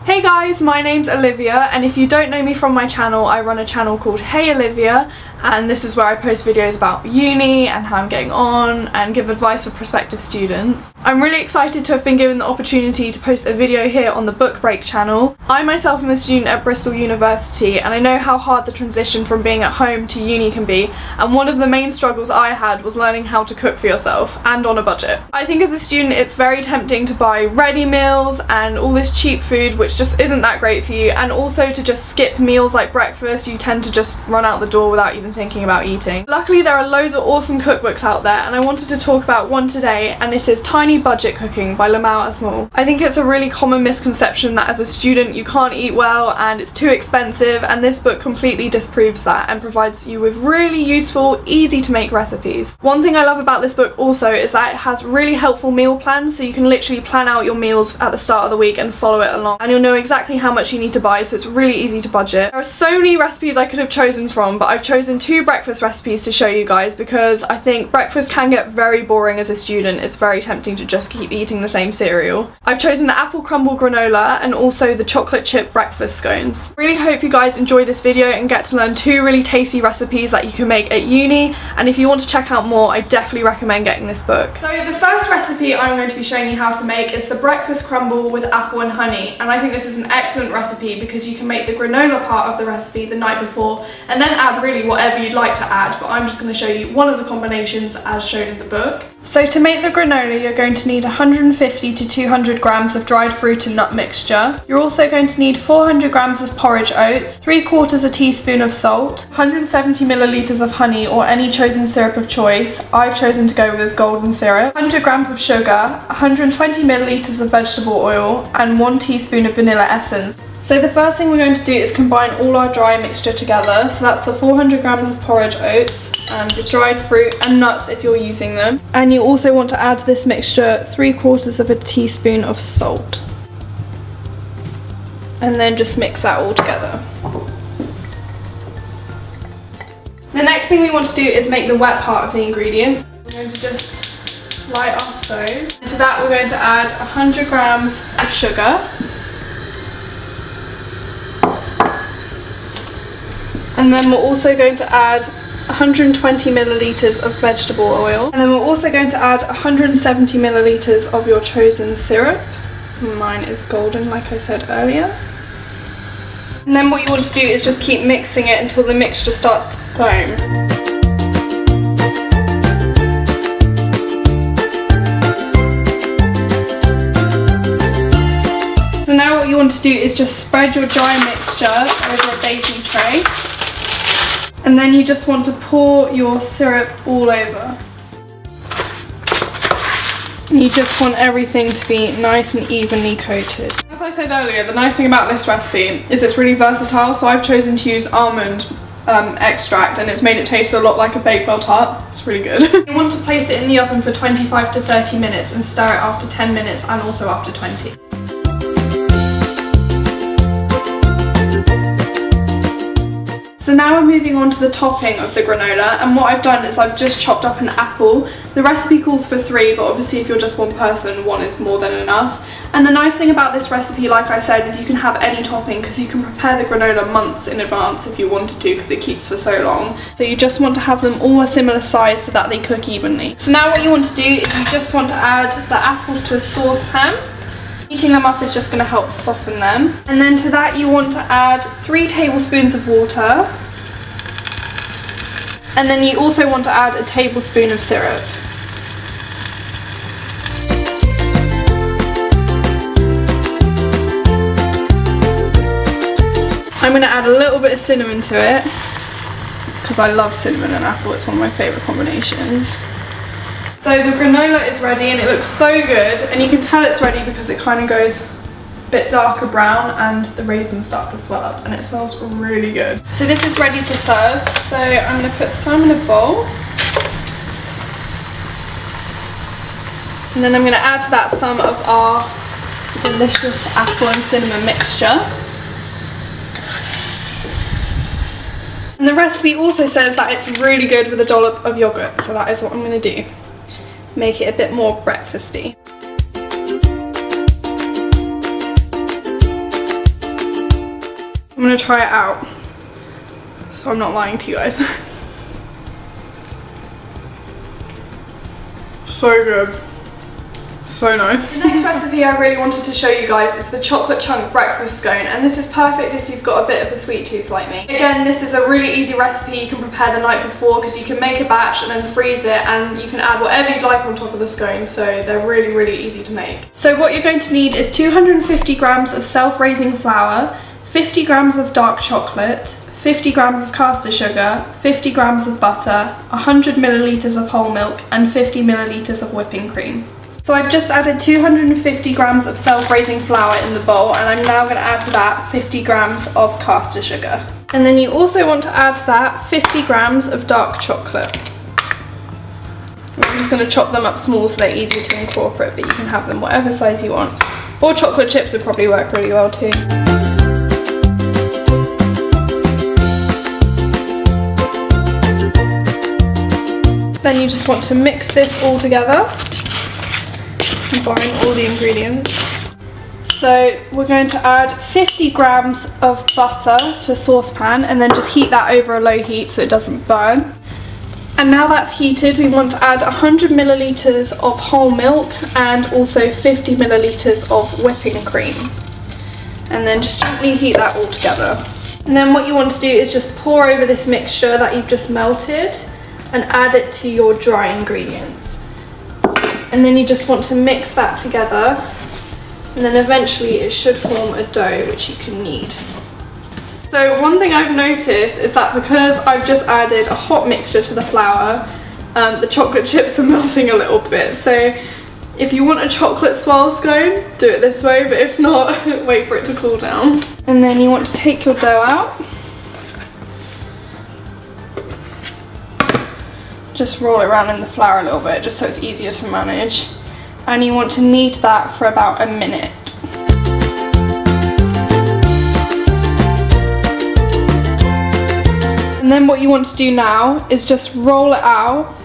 Hey guys, my name's Olivia, and if you don't know me from my channel, I run a channel called Hey Olivia, and this is where I post videos about uni and how I'm getting on and give advice for prospective students. I'm really excited to have been given the opportunity to post a video here on the BookBreak channel. I myself am a student at Bristol University, and I know how hard the transition from being at home to uni can be, and one of the main struggles I had was learning how to cook for yourself and on a budget. I think as a student it's very tempting to buy ready meals and all this cheap food which just isn't that great for you, and also to just skip meals like breakfast. You tend to just run out the door without even thinking about eating. Luckily there are loads of awesome cookbooks out there, and I wanted to talk about one today, and it is Tiny Budget Cooking by Limahl Asmall. I think it's a really common misconception that as a student you can't eat well and it's too expensive, and this book completely disproves that and provides you with really useful, easy to make recipes. One thing I love about this book also is that it has really helpful meal plans, so you can literally plan out your meals at the start of the week and follow it along, and you'll know exactly how much you need to buy, so it's really easy to budget. There are so many recipes I could have chosen from, but I've chosen 2 breakfast recipes to show you guys because I think breakfast can get very boring as a student. It's very tempting to just keep eating the same cereal. I've chosen the apple crumble granola and also the chocolate chip breakfast scones. Really hope you guys enjoy this video and get to learn 2 really tasty recipes that you can make at uni, and if you want to check out more, I definitely recommend getting this book. So the first recipe I'm going to be showing you how to make is the breakfast crumble with apple and honey, and I think this is an excellent recipe because you can make the granola part of the recipe the night before and then add really whatever you'd like to add, but I'm just going to show you one of the combinations as shown in the book. So to make the granola you're going to need 150 to 200 grams of dried fruit and nut mixture. You're also going to need 400 grams of porridge oats, 3/4 a teaspoon of salt, 170 milliliters of honey or any chosen syrup of choice. I've chosen to go with golden syrup, 100 grams of sugar, 120 milliliters of vegetable oil and 1 teaspoon of vanilla essence. So the first thing we're going to do is combine all our dry mixture together. So that's the 400 grams of porridge oats and the dried fruit and nuts if you're using them. And you also want to add to this mixture 3/4 of a teaspoon of salt. And then just mix that all together. The next thing we want to do is make the wet part of the ingredients. We're going to just light our stove. And to that we're going to add 100 grams of sugar. And then we're also going to add 120 milliliters of vegetable oil. And then we're also going to add 170 milliliters of your chosen syrup. Mine is golden, like I said earlier. And then what you want to do is just keep mixing it until the mixture starts to foam. So now what you want to do is just spread your dry mixture over a baking tray. And then you just want to pour your syrup all over. And you just want everything to be nice and evenly coated. As I said earlier, the nice thing about this recipe is it's really versatile, so I've chosen to use almond extract, and it's made it taste a lot like a Bakewell tart. It's really good. You want to place it in the oven for 25 to 30 minutes and stir it after 10 minutes and also after 20. So now we're moving on to the topping of the granola, and what I've done is I've just chopped up an apple. The recipe calls for 3, but obviously if you're just one person, 1 is more than enough. And the nice thing about this recipe, like I said, is you can have any topping because you can prepare the granola months in advance if you wanted to, because it keeps for so long. So you just want to have them all a similar size so that they cook evenly. So now what you want to do is you just want to add the apples to a saucepan. Heating them up is just going to help soften them. And then to that you want to add 3 tablespoons of water. And then you also want to add a tablespoon of syrup. I'm going to add a little bit of cinnamon to it because I love cinnamon and apple. It's one of my favourite combinations. So the granola is ready and it looks so good, and you can tell it's ready because it kind of goes a bit darker brown and the raisins start to swell up, and it smells really good. So this is ready to serve, so I'm going to put some in a bowl. And then I'm going to add to that some of our delicious apple and cinnamon mixture. And the recipe also says that it's really good with a dollop of yogurt, so that is what I'm going to do. Make it a bit more breakfasty. I'm gonna try it out, so I'm not lying to you guys. So good. So nice. The next recipe I really wanted to show you guys is the chocolate chunk breakfast scone, and this is perfect if you've got a bit of a sweet tooth like me. Again, this is a really easy recipe you can prepare the night before, because you can make a batch and then freeze it, and you can add whatever you'd like on top of the scones, so they're really, really easy to make. So what you're going to need is 250 grams of self-raising flour, 50 grams of dark chocolate, 50 grams of caster sugar, 50 grams of butter, 100 milliliters of whole milk, and 50 milliliters of whipping cream. So I've just added 250 grams of self-raising flour in the bowl, and I'm now going to add to that 50 grams of caster sugar. And then you also want to add to that 50 grams of dark chocolate. I'm just going to chop them up small so they're easy to incorporate, but you can have them whatever size you want. Or chocolate chips would probably work really well too. Then you just want to mix this all together. Combine all the ingredients. So we're going to add 50 grams of butter to a saucepan, and then just heat that over a low heat so it doesn't burn. And now that's heated, we want to add 100 milliliters of whole milk and also 50 milliliters of whipping cream. And then just gently heat that all together. And then what you want to do is just pour over this mixture that you've just melted and add it to your dry ingredients. And then you just want to mix that together, and then eventually it should form a dough which you can knead. So one thing I've noticed is that because I've just added a hot mixture to the flour, the chocolate chips are melting a little bit. So if you want a chocolate swirl scone, do it this way, but if not, wait for it to cool down. And then you want to take your dough out. Just roll it around in the flour a little bit, just so it's easier to manage. And you want to knead that for about a minute. And then what you want to do now is just roll it out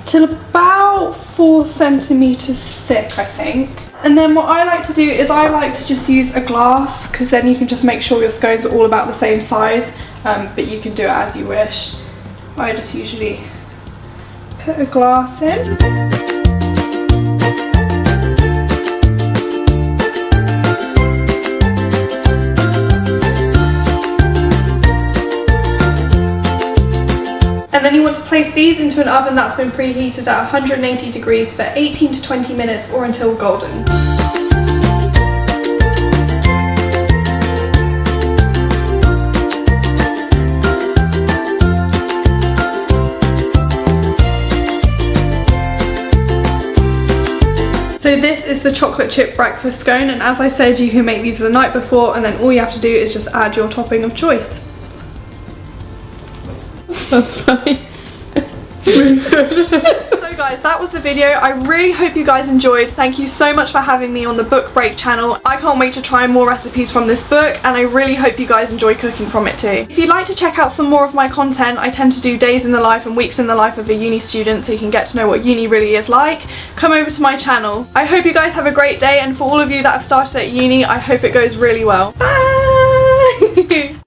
till about 4 centimeters thick, I think. And then what I like to do is I like to just use a glass, because then you can just make sure your scones are all about the same size, but you can do it as you wish. I just usually put a glass in. And then you want to place these into an oven that's been preheated at 180 degrees for 18 to 20 minutes or until golden. So this is the chocolate chip breakfast scone, and as I said, you can make these the night before, and then all you have to do is just add your topping of choice. That's funny. So guys, that was the video. I really hope you guys enjoyed. Thank you so much for having me on the BookBreak channel. I can't wait to try more recipes from this book, and I really hope you guys enjoy cooking from it too. If you'd like to check out some more of my content, I tend to do days in the life and weeks in the life of a uni student, so you can get to know what uni really is like. Come over to my channel. I hope you guys have a great day, and for all of you that have started at uni, I hope it goes really well. Bye!